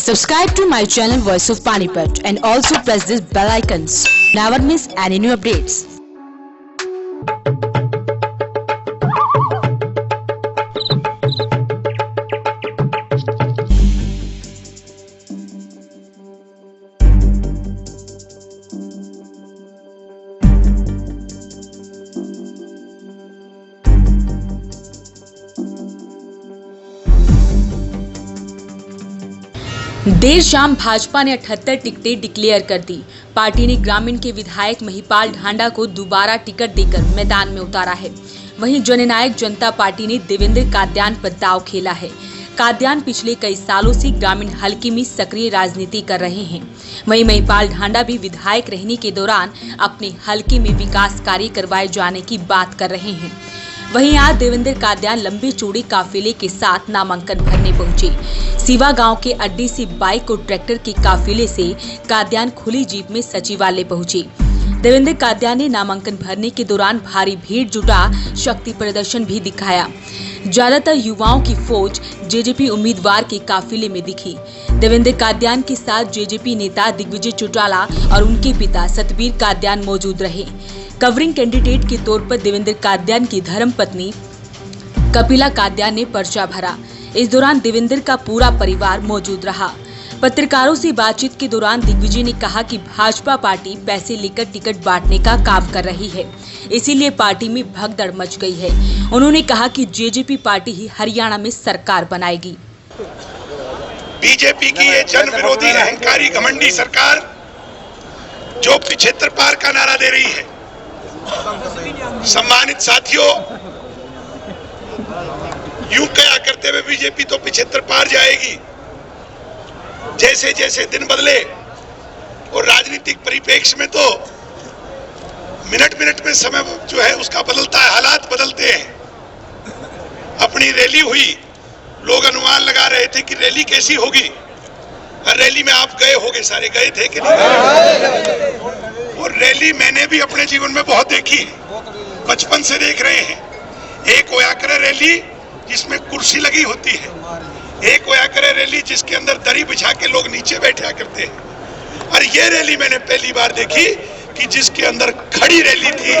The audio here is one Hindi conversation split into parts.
Subscribe to my channel Voice of Panipat and also press this bell icons. Never miss any new updates. देर शाम भाजपा ने 78 टिकटें डिक्लेयर कर दी। पार्टी ने ग्रामीण के विधायक महिपाल ढांडा को दोबारा टिकट देकर मैदान में उतारा है। वहीं जननायक जनता पार्टी ने देवेंद्र कादयान पर दांव खेला है। कादयान पिछले कई सालों से ग्रामीण हलके में सक्रिय राजनीति कर रहे हैं। वहीं महिपाल ढांडा भी विधायक रहने के दौरान अपने हलके में विकास कार्य करवाए जाने की बात कर रहे हैं। वहीं आज देवेंद्र कादयान लंबे चौड़े काफिले के साथ नामांकन भरने पहुंचे। सीवा गांव के अड्डे से बाइक और ट्रैक्टर के काफिले से कादयान खुली जीप में सचिवालय पहुंचे। देवेंद्र कादयान ने नामांकन भरने के दौरान भारी भीड़ जुटा शक्ति प्रदर्शन भी दिखाया। ज्यादातर युवाओं की फौज जेजेपी उम्मीदवार के काफिले में दिखी। देवेंद्र कादयान के साथ जेजेपी नेता दिग्विजय चौटाला और उनके पिता सतबीर कादयान मौजूद रहे। कवरिंग कैंडिडेट के तौर पर देवेंद्र कादयान की धर्मपत्नी कपिला कादयान ने पर्चा भरा। इस दौरान देवेंद्र का पूरा परिवार मौजूद रहा। पत्रकारों से बातचीत के दौरान दिग्विजय ने कहा कि भाजपा पार्टी पैसे लेकर टिकट बांटने का काम कर रही है, इसीलिए पार्टी में भगदड़ मच गई है। उन्होंने कहा कि जेजेपी पार्टी ही हरियाणा में सरकार बनाएगी। बीजेपी की ये जन विरोधी अहंकारी घमंडी सरकार जो 75 पार का नारा दे रही है, सम्मानित साथियों, यूं कहा करते हुए बीजेपी तो 75 पार जाएगी। जैसे जैसे दिन बदले और राजनीतिक परिप्रेक्ष्य में तो मिनट मिनट में समय जो है उसका बदलता है, हालात बदलते हैं। अपनी रैली हुई, लोग अनुमान लगा रहे थे कि रैली कैसी होगी। रैली में आप गए होगे, सारे गए थे कि नहीं? और रैली मैंने भी अपने जीवन में बहुत देखी, बचपन से देख रहे हैं। एक होया करे रैली जिसमें कुर्सी लगी होती है, एक होया करे रैली जिसके अंदर दरी बिछा के लोग नीचे बैठा करते हैं। और ये रैली मैंने पहली बार देखी कि जिसके अंदर खड़ी रैली थी।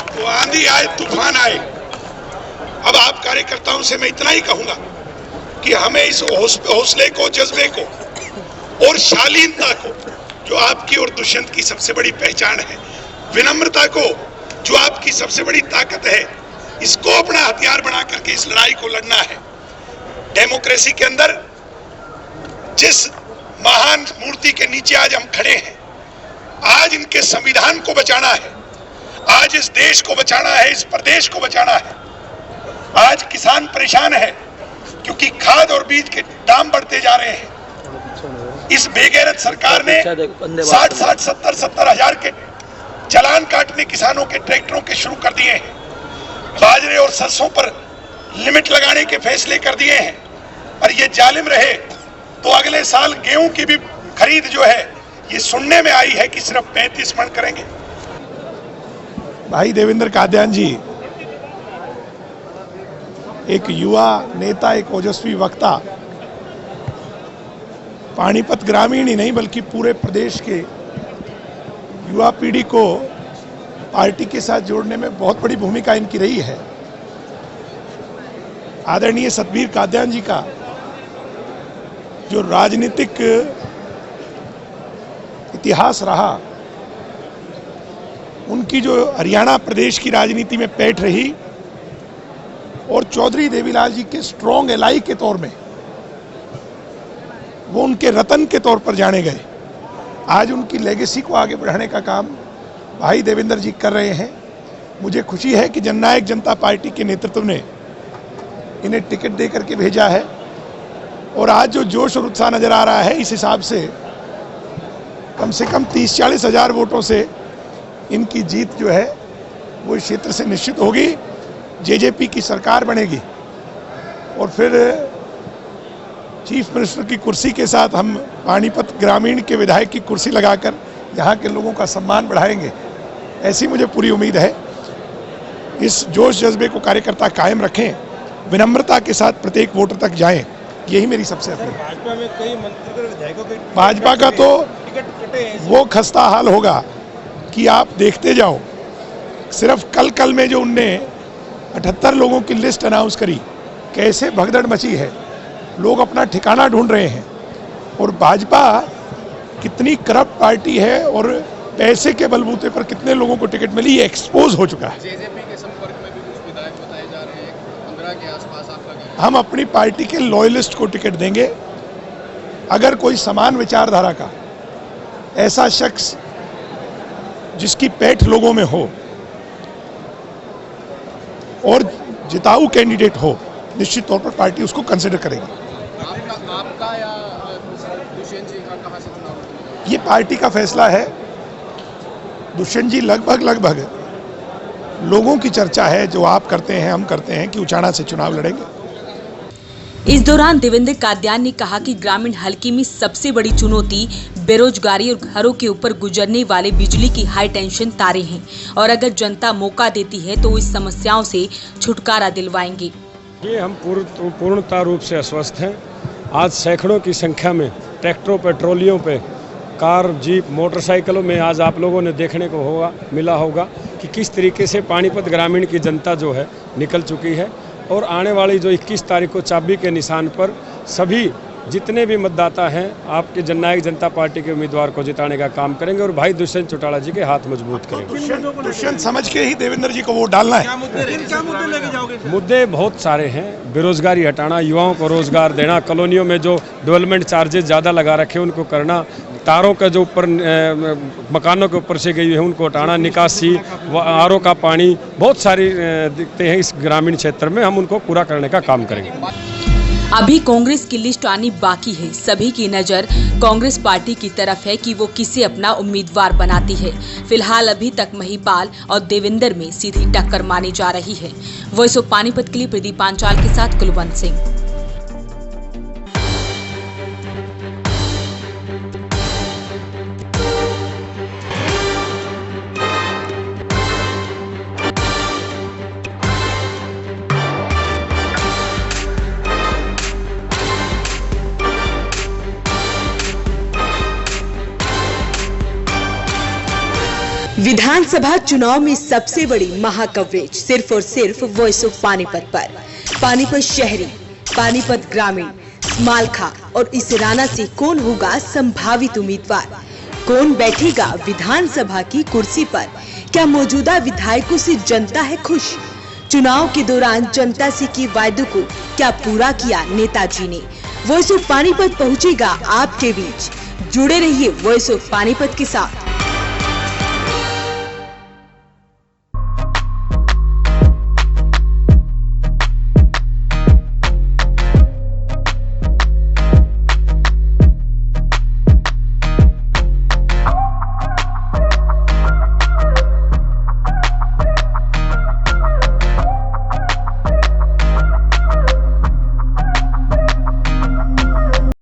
तो आंधी आए, तूफान आए। अब आप कार्यकर्ताओं से मैं इतना ही कहूंगा कि हमें इस हौसले को, जज्बे को और शालीनता को जो आपकी और दुष्यंत की सबसे बड़ी पहचान है, विनम्रता को जो आपकी सबसे बड़ी ताकत है, इसको अपना हथियार बना करके इस लड़ाई को लड़ना है। डेमोक्रेसी के अंदर जिस महान मूर्ति के नीचे आज हम खड़े हैं, आज इनके संविधान को बचाना है, आज इस देश को बचाना है, इस प्रदेश को बचाना है। आज किसान परेशान है क्योंकि खाद और बीज के दाम बढ़ते जा रहे हैं। इस बेगैरत सरकार ने 60-60, 70-70 हजार के चालान काटने किसानों के ट्रैक्टरों के शुरू कर दिए हैं। बाजरे और सरसों पर लिमिट लगाने के फैसले कर दिए हैं। और ये जालिम रहे तो अगले साल गेहूं की भी खरीद जो है, ये सुनने में आई है कि सिर्फ 35 मन करेंगे। भाई देवेंद्र कादयान जी एक युवा नेता, एक ओजस्वी वक्ता, पानीपत ग्रामीण ही नहीं बल्कि पूरे प्रदेश के युवा पीढ़ी को पार्टी के साथ जोड़ने में बहुत बड़ी भूमिका इनकी रही है। आदरणीय सतबीर कादयान जी का जो राजनीतिक इतिहास रहा, उनकी जो हरियाणा प्रदेश की राजनीति में पैठ रही और चौधरी देवीलाल जी के स्ट्रॉन्ग एलाई के तौर में वो उनके रतन के तौर पर जाने गए। आज उनकी लेगेसी को आगे बढ़ाने का काम भाई देवेंद्र जी कर रहे हैं। मुझे खुशी है कि जननायक जनता पार्टी के नेतृत्व ने इन्हें टिकट दे करके भेजा है और आज जो जोश और उत्साह नजर आ रहा है, इस हिसाब से कम 30-40 हजार वोटों से इनकी जीत जो है वो इस क्षेत्र से निश्चित होगी। जेजेपी की सरकार बनेगी और फिर चीफ मिनिस्टर की कुर्सी के साथ हम पानीपत ग्रामीण के विधायक की कुर्सी लगाकर यहाँ के लोगों का सम्मान बढ़ाएंगे, ऐसी मुझे पूरी उम्मीद है। इस जोश जज्बे को कार्यकर्ता कायम रखें विनम्रता के साथ प्रत्येक वोटर तक जाएं, यही मेरी सबसे अपील है। भाजपा में कई मंत्री विधायकों के भाजपा का तो टिकट कटे हैं। वो खस्ता हाल होगा कि आप देखते जाओ। सिर्फ कल में जो उनने 78 लोगों की लिस्ट अनाउंस करी, कैसे भगदड़ मची है, लोग अपना ठिकाना ढूंढ रहे हैं। और भाजपा कितनी करप्ट पार्टी है और पैसे के बलबूते पर कितने लोगों को टिकट मिली, ये एक्सपोज हो चुका है। जेजेपी के संपर्क में भी कुछ विधायक बताए जा रहे हैं, 15 के आसपास आपका कहना है। हम अपनी पार्टी के लॉयलिस्ट को टिकट देंगे। अगर कोई समान विचारधारा का ऐसा शख्स जिसकी पैठ लोगों में हो और जिताऊ कैंडिडेट हो, निश्चित तौर पर पार्टी उसको कंसिडर करेगी। आपका या दुष्यंत जी का कहां से चुनाव लड़ेगा? ये पार्टी का फैसला है। दुष्यंत जी लगभग लोगों की चर्चा है, जो आप करते हैं हम करते हैं, कि उचाना से चुनाव लड़ेंगे। इस दौरान देवेंद्र कादियान ने कहा कि ग्रामीण हलके में सबसे बड़ी चुनौती बेरोजगारी और घरों के ऊपर गुजरने वाले बिजली की हाई टेंशन तारे हैं और अगर जनता मौका देती है तो इस समस्याओं से छुटकारा दिलवाएंगे। ये हम पूर्णता रूप से आश्वस्त हैं। आज सैकड़ों की संख्या में ट्रैक्टरों पे, ट्रॉलियों पे, कार, जीप, मोटरसाइकिलों में आज आप लोगों ने देखने को मिला होगा कि किस तरीके से पानीपत ग्रामीण की जनता जो है निकल चुकी है। और आने वाली जो 21 तारीख को चाबी के निशान पर सभी जितने भी मतदाता हैं आपके जननायक जनता पार्टी के उम्मीदवार को जिताने का काम करेंगे और भाई दुष्यंत चौटाला जी के हाथ मजबूत करेंगे। दुष्यंत समझ के ही देवेंद्र जी को वोट डालना है। क्या मुद्दे लेके जाओगे? मुद्दे बहुत सारे हैं। बेरोजगारी हटाना, युवाओं को रोजगार देना, कॉलोनियों में जो डेवलपमेंट चार्जेस ज़्यादा लगा रखे उनको करना, तारों का जो ऊपर मकानों के ऊपर से गई है उनको हटाना, निकासी, आरओ का पानी, बहुत सारी दिक्कतें हैं इस ग्रामीण क्षेत्र में, हम उनको पूरा करने का काम करेंगे। अभी कांग्रेस की लिस्ट आनी बाकी है। सभी की नजर कांग्रेस पार्टी की तरफ है कि वो किसे अपना उम्मीदवार बनाती है। फिलहाल अभी तक महिपाल और देवेंद्र में सीधी टक्कर मानी जा रही है। वॉइस ऑफ पानीपत के लिए प्रदीप पांचाल के साथ कुलवंत सिंह। विधानसभा चुनाव में सबसे बड़ी महा कवरेज सिर्फ और सिर्फ वॉइस ऑफ पानीपत पर। पानीपत शहरी, पानीपत ग्रामीण, मालखा और इसराना से कौन होगा संभावित उम्मीदवार? कौन बैठेगा विधानसभा की कुर्सी पर? क्या मौजूदा विधायकों से जनता है खुश? चुनाव के दौरान जनता से किए वायदों को क्या पूरा किया नेताजी ने? वॉइस ऑफ पानीपत पहुंचेगा आपके बीच। जुड़े रहिए वॉइस ऑफ पानीपत के साथ।